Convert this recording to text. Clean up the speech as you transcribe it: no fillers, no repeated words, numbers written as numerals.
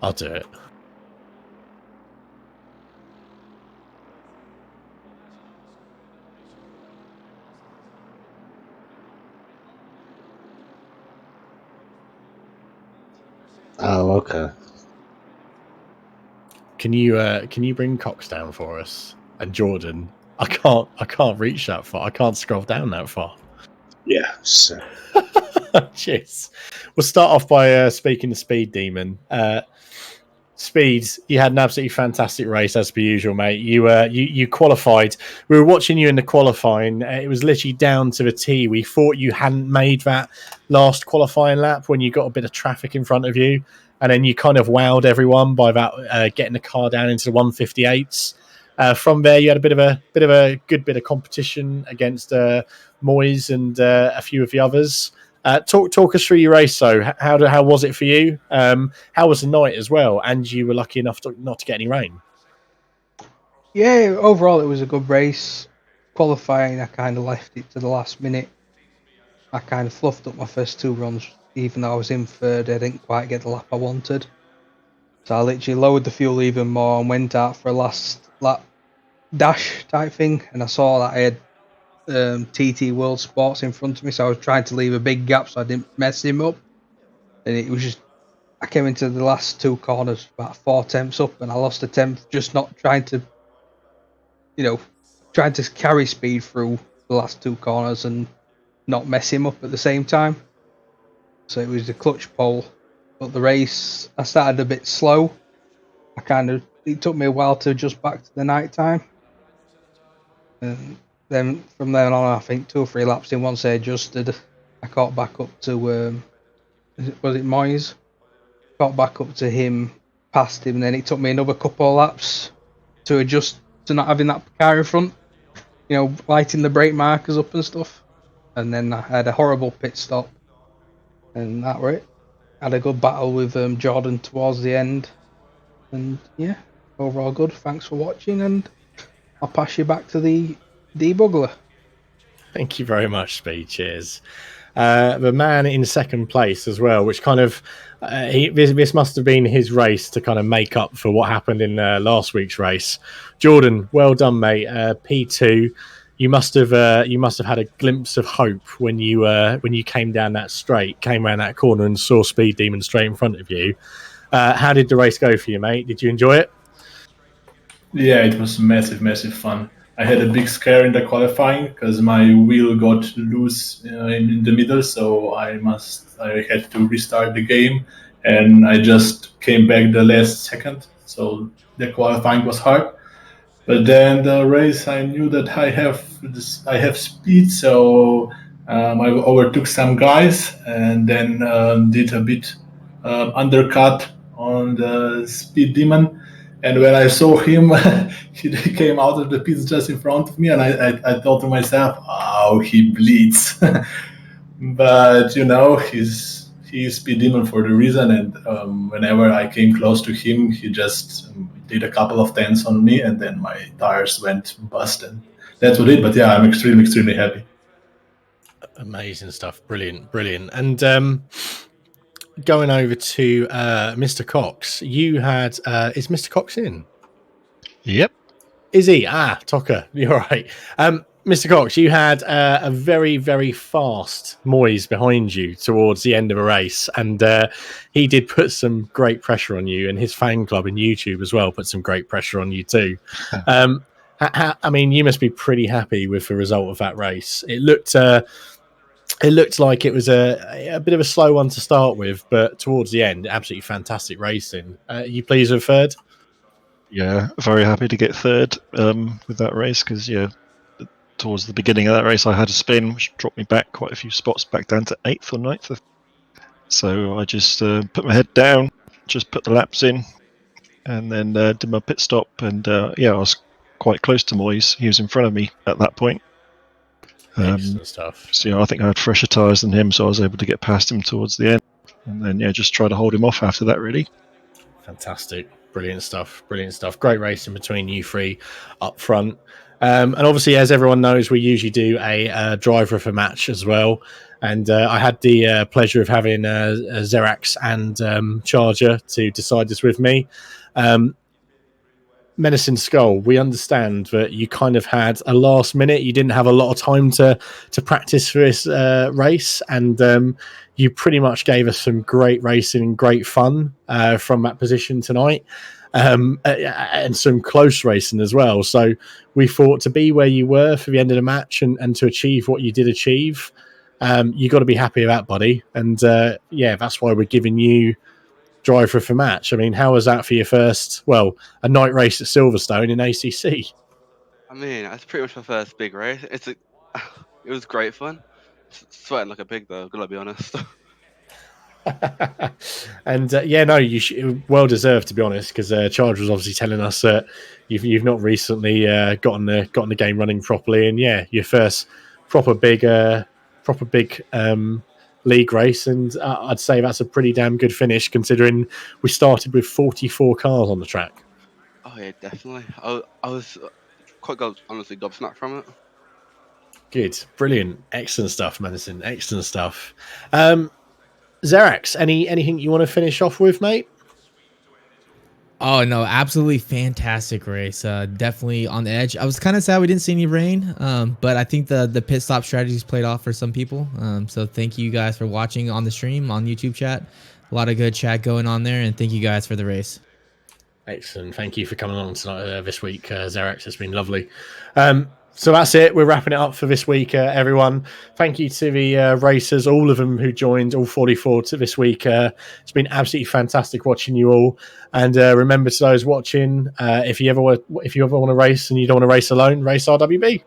I'll do it. Oh, okay. Can you bring Cox down for us? And Jordan, I can't reach that far. I can't scroll down that far. Yeah. So. Cheers. We'll start off by speaking to Speed Demon. Speed, you had an absolutely fantastic race as per usual, mate. You qualified. We were watching you in the qualifying. It was literally down to the T. We thought you hadn't made that last qualifying lap when you got a bit of traffic in front of you, and then you kind of wowed everyone by that getting the car down into the 158s. From there, you had a bit of a good bit of competition against Moyes and a few of the others. Talk us through your race, though. How was it for you? How was the night as well? And you were lucky enough not to get any rain. Yeah, overall it was a good race. Qualifying, I kind of left it to the last minute. I kind of fluffed up my first 2 runs, even though I was in third. I didn't quite get the lap I wanted. So I literally lowered the fuel even more and went out for a last lap dash type thing. And I saw that I had TT World Sports in front of me, so I was trying to leave a big gap so I didn't mess him up. And it was just, I came into the last 2 corners about 4 tenths up, and I lost a tenth just not trying to, trying to carry speed through the last 2 corners and not mess him up at the same time. So it was the clutch pole. But the race, I started a bit slow. It took me a while to adjust back to the night time. And then from then on, I think 2 or 3 laps in, once I adjusted, I caught back up to, was it Moyes? Got back up to him, past him, and then it took me another couple of laps to adjust to not having that car in front, lighting the brake markers up and stuff. And then I had a horrible pit stop, and that were it. Had a good battle with Jordan towards the end, and yeah, overall good. Thanks for watching, and I'll pass you back to the debugger. Thank you very much, Speed. Cheers. The man in second place as well, which kind of this must have been his race to kind of make up for what happened in last week's race. Jordan, well done, mate. P2. You must have had a glimpse of hope when you came down that straight, came around that corner, and saw Speed Demon straight in front of you. How did the race go for you, mate? Did you enjoy it? Yeah, it was massive fun. I had a big scare in the qualifying because my wheel got loose in the middle, so I had to restart the game, and I just came back the last second. So the qualifying was hard, but then the race, I knew that I have speed, so I overtook some guys and then did a bit undercut on the Speed Demon. And when I saw him, he came out of the pits just in front of me, and I thought to myself, "Oh, he bleeds." But he's Speed Demon for the reason, and whenever I came close to him, he just did a couple of tenths on me, and then my tires went bust, and that's what it. But yeah, I'm extremely happy. Amazing stuff, brilliant. And going over to Mr. Cox, you had is Mr. Cox in? Yep. Is he? Tucker, you're right. Mr. Cox, you had a very, very fast Moyes behind you towards the end of a race, and he did put some great pressure on you, and his fan club and YouTube as well put some great pressure on you too. I mean, you must be pretty happy with the result of that race. It looked like it was a bit of a slow one to start with, but towards the end, absolutely fantastic racing. You pleased with third? Yeah, very happy to get third with that race because, towards the beginning of that race, I had a spin, which dropped me back quite a few spots, back down to 8th or 9th. So I just put my head down, just put the laps in, and then did my pit stop. And I was quite close to Moyes. He was in front of me at that point. Excellent stuff. So I think I had fresher tyres than him, so I was able to get past him towards the end. And then, just try to hold him off after that, really. Fantastic. Brilliant stuff. Great racing between you three up front. And obviously, as everyone knows, we usually do a driver of a match as well. And I had the pleasure of having Xerax and Charger to decide this with me. Menacing Skull, we understand that you kind of had a last minute. You didn't have a lot of time to practice for this race, and you pretty much gave us some great racing and great fun from that position tonight, and some close racing as well. So we thought to be where you were for the end of the match and to achieve what you did achieve, you got to be happy about, buddy. And that's why we're giving you driver for match. I mean, how was that for your first, a night race at Silverstone in ACC? I mean, that's pretty much my first big race. It was great fun. Sweating like a pig though, gotta be honest. And you well deserved, to be honest, because Charge was obviously telling us that you've not recently gotten the game running properly, and your first proper big league race, and I'd say that's a pretty damn good finish considering we started with 44 cars on the track. Oh yeah, definitely. I was quite honestly gobsmacked from it. Good, brilliant, excellent stuff, Madison. Excellent stuff. Xerax, anything you want to finish off with, mate? Oh no, absolutely fantastic race. Definitely on the edge. I was kind of sad we didn't see any rain, but I think the pit stop strategies played off for some people. So thank you guys for watching on the stream on YouTube chat. A lot of good chat going on there, and thank you guys for the race. Excellent. Thank you for coming on tonight this week, Xerax. It's been lovely. So that's it. We're wrapping it up for this week, everyone. Thank you to the racers, all of them who joined, all 44 to this week. It's been absolutely fantastic watching you all. And remember, to those watching, if you ever want to race and you don't want to race alone, race RWB.